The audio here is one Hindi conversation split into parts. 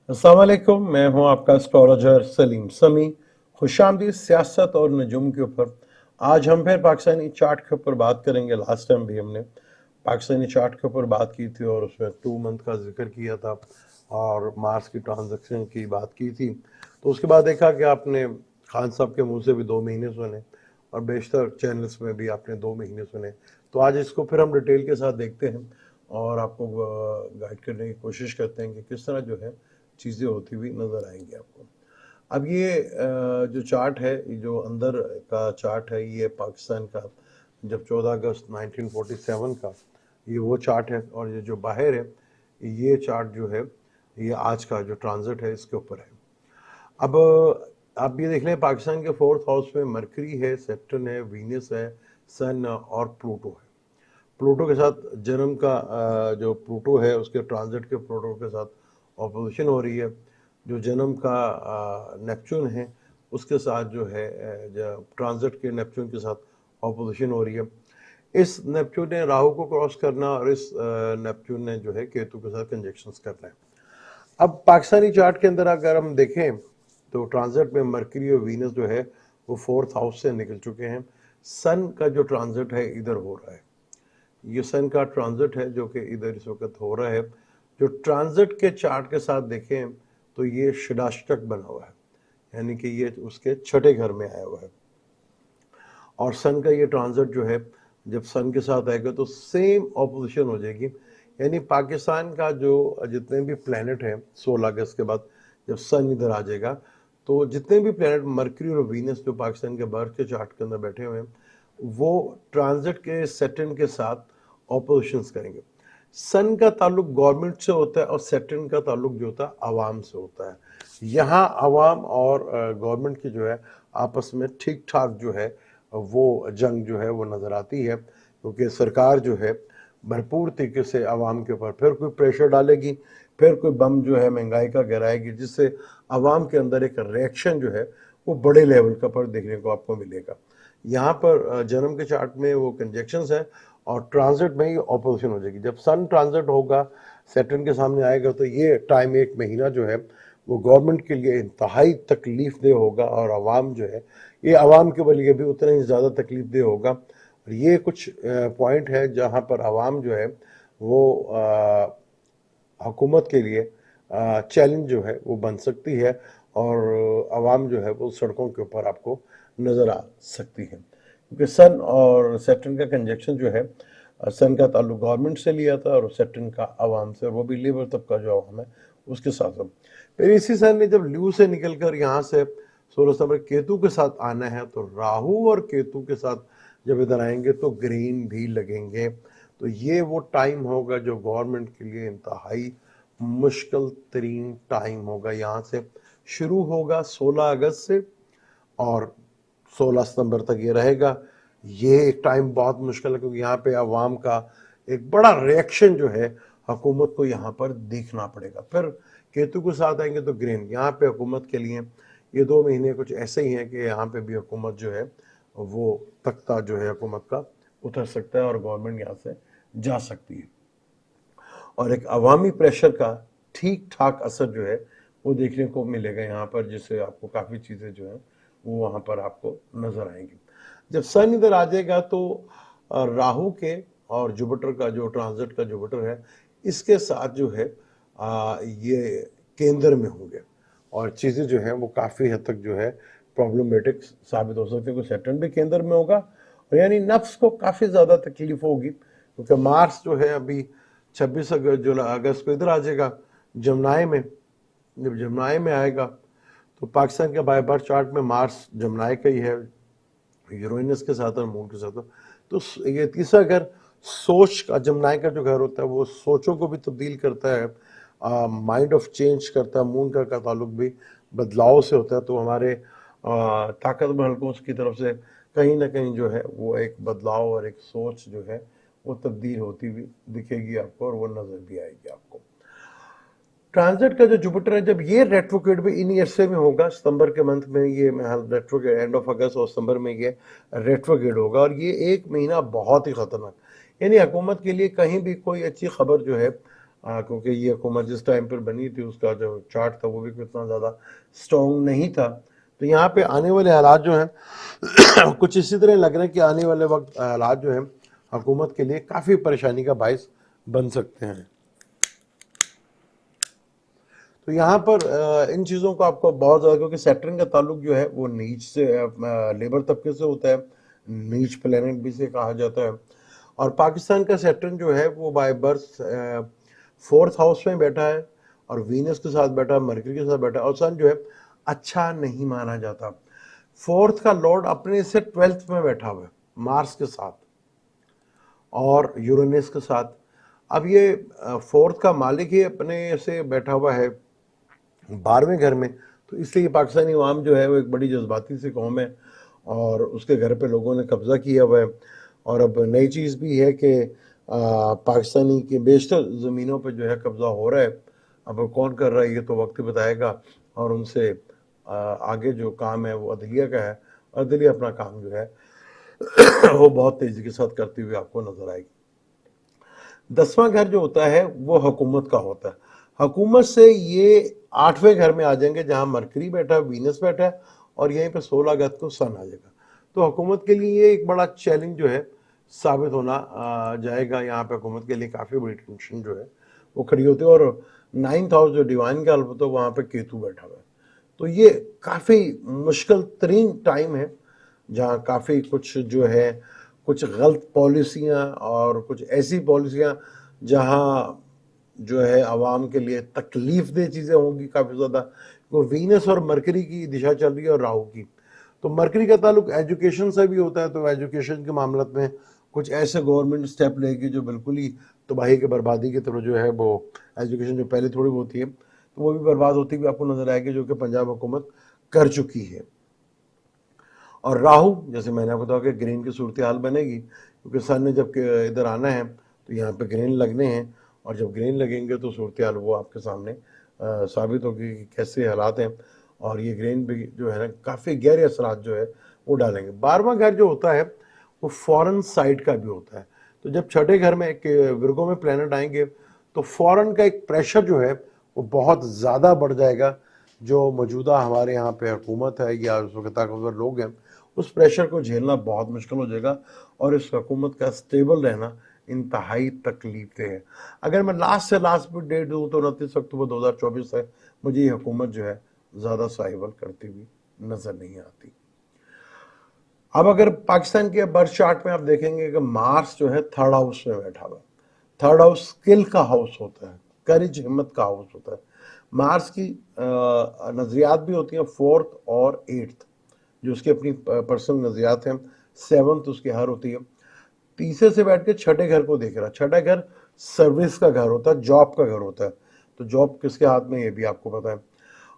अस्सलाम वालेकुम, मैं हूं आपका एस्ट्रोलॉजर सलीम समी। खुशामदीद सियासत और नजूम के ऊपर। आज हम फिर पाकिस्तानी चार्ट के ऊपर बात करेंगे। लास्ट टाइम भी हमने पाकिस्तानी चार्ट के ऊपर बात की थी और उसमें 2 मंथ का जिक्र किया था और मार्च की ट्रांजैक्शन की बात की थी। तो उसके बाद देखा कि आपने खान साहब के मुंह से भी 2 महीने सुने और बेशतर चैनल्स में भी आपने 2 महीने सुने। तो आज इसको फिर हम डिटेल के साथ देखते हैं और आपको गाइड करने की कोशिश करते हैं कि किस तरह जो है चीज़ें होती हुई नज़र आएंगी आपको। अब ये जो चार्ट है, ये जो अंदर का चार्ट है, ये पाकिस्तान का जब 14 अगस्त 1947 का ये वो चार्ट है, और ये जो बाहर है ये चार्ट जो है ये आज का जो ट्रांजिट है इसके ऊपर है। अब आप ये देख लें, पाकिस्तान के 4th हाउस में मरकरी है, सैटर्न है, वीनस है, सन और प्लूटो है। प्लूटो के साथ जन्म का जो प्लूटो है उसके ट्रांजिट के प्लूटो के साथ ऑपोजिशन हो रही है। जो जन्म का नेपच्यून है उसके साथ जो है जो ट्रांजिट के नेपच्यून के साथ ऑपोजिशन हो रही है। इस नेपच्यून ने राहु को क्रॉस करना और इस नेपच्यून ने जो है केतु के साथ कंजक्शंस करना है। अब पाकिस्तानी चार्ट के अंदर अगर हम देखें तो ट्रांजिट में मरकरी और वीनस जो है वो 4th हाउस से निकल चुके हैं। सन का जो ट्रांजिट है इधर हो रहा है, ये सन का ट्रांजिट है जो कि इधर इस वक्त हो रहा है। जो ट्रांजिट के चार्ट के साथ देखें तो ये षडाष्टक बना हुआ है, यानी कि ये उसके छठे घर में आया हुआ है। और सन का ये ट्रांजिट जो है जब सन के साथ आएगा तो सेम ऑपोजिशन हो जाएगी। यानी पाकिस्तान का जो जितने भी प्लैनेट हैं 16 अगस्त के बाद जब सन इधर आ जाएगा तो जितने भी प्लैनेट मरकरी और वीनस जो पाकिस्तान के बर्थ के चार्ट के अंदर बैठे हुए हैं वो ट्रांजिट के सैटर्न के साथ ऑपोजिशंस करेंगे। सन का ताल्लुक गवर्नमेंट से होता है और सैटर्न का ताल्लुक जो होता है आवाम से होता है। यहाँ आवाम और गवर्नमेंट की जो है आपस में ठीक ठाक जो है वो जंग जो है वो नज़र आती है, क्योंकि सरकार जो है भरपूर तरीके से आवाम के ऊपर फिर कोई प्रेशर डालेगी, फिर कोई बम जो है महंगाई का गिराएगी, जिससे आवाम के अंदर एक रिएक्शन जो है वो बड़े लेवल का पर देखने को आपको मिलेगा। यहाँ पर जन्म के चार्ट में वो कंजक्शंस है और ट्रांजिट में ही ऑपोजिशन हो जाएगी। जब सन ट्रांजिट होगा सैटर्न के सामने आएगा तो ये टाइम 1 महीना जो है वो गवर्नमेंट के लिए इंतहाई तकलीफ दे होगा और आवाम जो है ये आवाम के लिए भी उतना ही ज़्यादा तकलीफ दे होगा। और ये कुछ पॉइंट है जहाँ पर आवाम जो है वो हुकूमत के लिए चैलेंज जो है वो बन सकती है और आवाम जो है वो सड़कों के ऊपर आपको नज़र आ सकती है, क्योंकि सन और सैटर्न का कंजक्शन जो है सन का ताल्लुक गवर्नमेंट से लिया था और सैटर्न का आवाम से, और वो भी लेबर तबका जो आवाम है उसके साथ। फिर इसी सन ने जब ल्यू से निकलकर यहाँ से 16 सितंबर केतु के साथ आना है तो राहु और केतु के साथ जब इधर आएंगे तो ग्रीन भी लगेंगे। तो ये वो टाइम होगा जो गवर्नमेंट के लिए इंतहाई मुश्किल तरीन टाइम होगा। यहाँ से शुरू होगा 16 अगस्त से और 16 सितंबर तक ये रहेगा। ये एक टाइम बहुत मुश्किल है, क्योंकि यहाँ पे अवाम का एक बड़ा रिएक्शन जो है हुकूमत को यहाँ पर देखना पड़ेगा। फिर केतु के साथ आएंगे तो ग्रीन। यहाँ पे हुकूमत के लिए ये 2 महीने कुछ ऐसे ही हैं कि यहाँ पे भी हुकूमत जो है वो तख्ता जो है हुकूमत का उतर सकता है और गवर्नमेंट यहाँ से जा सकती है, और एक अवामी प्रेशर का ठीक ठाक असर जो है वो देखने को मिलेगा यहाँ पर, जिससे आपको काफ़ी चीज़ें जो है वो वहाँ पर आपको नज़र आएंगी। जब सन इधर आ जाएगा तो राहु के और जुपिटर का जो ट्रांजिट का जुपिटर है इसके साथ जो है ये केंद्र में होंगे और चीज़ें जो हैं वो काफ़ी हद तक जो है प्रॉब्लमैटिक साबित हो सकती है। क्योंकि सैटर्न भी केंद्र में होगा और यानी नफ्स को काफ़ी ज़्यादा तकलीफ होगी, क्योंकि मार्स जो है अभी 26 अगस्त को इधर आ जाएगा जमनाए में। जब जमनाए में आएगा तो पाकिस्तान के बाय बर्थ चार्ट में मार्स जमनाए का ही है, यूरेनस के साथ और मून के साथ। तो ये तीसरा घर सोच का, जमनाए का जो घर होता है वो सोचों को भी तब्दील करता है, माइंड ऑफ चेंज करता है। मून का ताल्लुक भी बदलाव से होता है, तो हमारे ताकतवर हल्कों की तरफ से कहीं ना कहीं जो है वो एक बदलाव और एक सोच जो है वो तब्दील होती हुई दिखेगी आपको और वो नजर भी आएगी आपको। ट्रांजिट का जो जुपिटर है जब ये रेट्रोग्रेड भी इन्हीं अरसे में होगा, सितंबर के मंथ में ये रेट्रोग्रेड, एंड ऑफ अगस्त और सितंबर में ये रेट्रोग्रेड होगा, और ये 1 महीना बहुत ही खतरनाक, यानी हुकूमत के लिए कहीं भी कोई अच्छी खबर जो है क्योंकि ये हुकूमत जिस टाइम पर बनी थी उसका जो चार्ट था वो भी इतना ज़्यादा स्ट्रॉन्ग नहीं था। तो यहाँ पे आने वाले हालात जो हैं कुछ इसी तरह लग रहा है कि आने वाले वक्त हालात जो हैं हुकूमत के लिए काफ़ी परेशानी का बायस बन सकते हैं। तो यहाँ पर इन चीज़ों को आपको बहुत ज़्यादा, क्योंकि सेक्टरिंग का ताल्लुक जो है वो नीच से लेबर तबके से होता है, नीच प्लेनेट भी से कहा जाता है। और पाकिस्तान का सेक्टरिंग जो है वो बाय बर्थ 4th हाउस में बैठा है और वीनस के साथ बैठा है, मरकरी के साथ बैठा है, और सन जो है अच्छा नहीं माना जाता। 4th का लॉर्ड अपने से 12th में बैठा हुआ है मार्स के साथ और यूरेनस के साथ। अब ये 4th का मालिक ही अपने से बैठा हुआ है 12वें घर में, तो इसलिए पाकिस्तानी अवाम जो है वो एक बड़ी जज्बाती सी कौम है और उसके घर पे लोगों ने कब्ज़ा किया हुआ है। और अब नई चीज़ भी है कि पाकिस्तानी के बेशतर ज़मीनों पे जो है कब्ज़ा हो रहा है। अब कौन कर रहा है ये तो वक्त ही बताएगा, और उनसे आगे जो काम है वो अदलिया का है। अदलिया अपना काम जो है वो बहुत तेज़ी के साथ करती हुई आपको नज़र आएगी। 10वां घर जो होता है वो हुकूमत का होता है। हुकूमत से ये 8वें घर में आ जाएंगे जहां मरकरी बैठा है, वीनस बैठा है, और यहीं पे 16 अगस्त को सन आ जाएगा। तो हुकूमत के लिए ये एक बड़ा चैलेंज जो है साबित होना जाएगा। यहाँ पे हुकूमत के लिए काफ़ी बड़ी टेंशन जो है वो खड़ी होती है। और 9th हाउस जो डिवाइन का अलबत्ता वहाँ पे केतु बैठा हुआ है। तो ये काफ़ी मुश्किल तरीन टाइम है जहाँ काफ़ी कुछ जो है कुछ गलत पॉलिसियाँ और कुछ ऐसी पॉलिसियाँ जहाँ जो है आवाम के लिए तकलीफ दह चीज़ें होंगी काफ़ी ज़्यादा। वो वीनस और मरकरी की दिशा चल रही है और राहु की। तो मरकरी का ताल्लुक एजुकेशन से भी होता है, तो एजुकेशन के मामले में कुछ ऐसे गवर्नमेंट स्टेप लेगी जो बिल्कुल ही तबाही के बर्बादी की तरफ जो है वो एजुकेशन जो पहले थोड़ी होती है तो वो भी बर्बाद होती हुई आपको नजर आएगी, जो कि पंजाब हुकूमत कर चुकी है। और राहु, जैसे मैंने आपको बताया कि ग्रीन की सूरत हाल बनेगी, क्योंकि सन ने जब इधर आना है तो यहाँ पे ग्रीन लगने हैं, और जब ग्रीन लगेंगे तो सूरत हाल वो आपके सामने साबित होगी कि कैसे हालात हैं। और ये ग्रीन भी जो है ना काफ़ी गहरे असरात जो है वो डालेंगे। 12वां घर जो होता है वो फॉरेन साइड का भी होता है। तो जब छठे घर में विर्गो में प्लैनेट आएंगे तो फॉरेन का एक प्रेशर जो है वो बहुत ज़्यादा बढ़ जाएगा। जो मौजूदा हमारे यहाँ पे हुकूमत है या उसके ताकतवर लोग हैं, उस प्रेशर को झेलना बहुत मुश्किल हो जाएगा और इस हुकूमत का स्टेबल रहना इंतहाई तकलीफ है। अगर मैं लास्ट से लास्ट भी डेट दूँ तो 29 अक्टूबर 2024 है। मुझे ये हुकूमत जो है ज़्यादा साइबल करती हुई नज़र नहीं आती। अब अगर पाकिस्तान के बर्थ चार्ट में आप देखेंगे कि मार्स जो है 3rd हाउस में बैठा हुआ है। 3rd हाउस स्किल का हाउस होता है, करेज हिम्मत का हाउस होता है। मार्स की नज़रियात भी होती हैं 4th और 8th, जो उसकी अपनी पर्सनल नज़रियात हैं। 7th उसकी हर होती है। तीसरे से बैठ के छठे घर को देख रहा है। छठा घर सर्विस का घर होता है, जॉब का घर होता है। तो जॉब किसके हाथ में ये भी आपको पता है।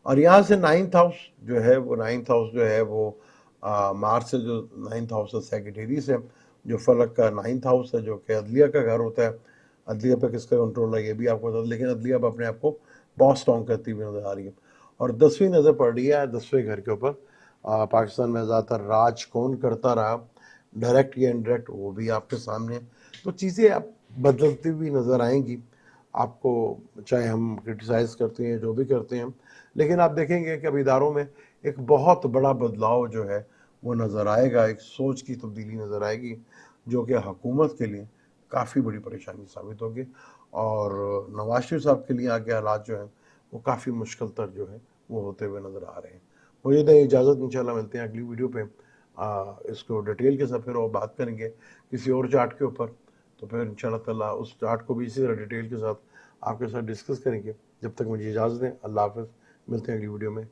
और यहाँ से 9th हाउस जो है वो 9th हाउस जो है वो मार्च से जो 9th हाउस है सेक्रेटरीज है, जो फलक का 9th हाउस है, जो कि अदलिया का घर होता है। अदलिया पे किसका कंट्रोल है ये भी आपको बता, लेकिन अदलिया अब अपने आप को बहुत स्ट्रॉन्ग करती हुई नजर आ रही है। और 10वीं नज़र पड़ रही है 10वें घर के ऊपर। पाकिस्तान में ज़्यादातर राज कौन करता रहा, डायरेक्ट या इनडायरेक्ट, वो भी आपके सामने है। तो चीज़ें अब बदलती हुई नज़र आएंगी आपको, चाहे हम क्रिटिसाइज़ करते हैं जो भी करते हैं। लेकिन आप देखेंगे कि अब इदारों में एक बहुत बड़ा बदलाव जो है वो नज़र आएगा। एक सोच की तब्दीली नज़र आएगी जो कि हुकूमत के लिए काफ़ी बड़ी परेशानी साबित होगी। और नवाज शरीफ साहब के लिए आगे हालात जो हैं वो काफ़ी मुश्किल तर जो है वो होते हुए नज़र आ रहे हैं। मुझे दें इजाज़त, इंशाल्लाह मिलते हैं अगली वीडियो पे। इसको डिटेल के साथ फिर और बात करेंगे किसी और चार्ट के ऊपर। तो फिर इंशाल्लाह ताला उस चार्ट को भी इसी तरह डिटेल के साथ आपके साथ डिस्कस करेंगे। जब तक मुझे इजाज़त दें, अल्लाह हाफ़िज़। मिलते हैं अगली वीडियो में।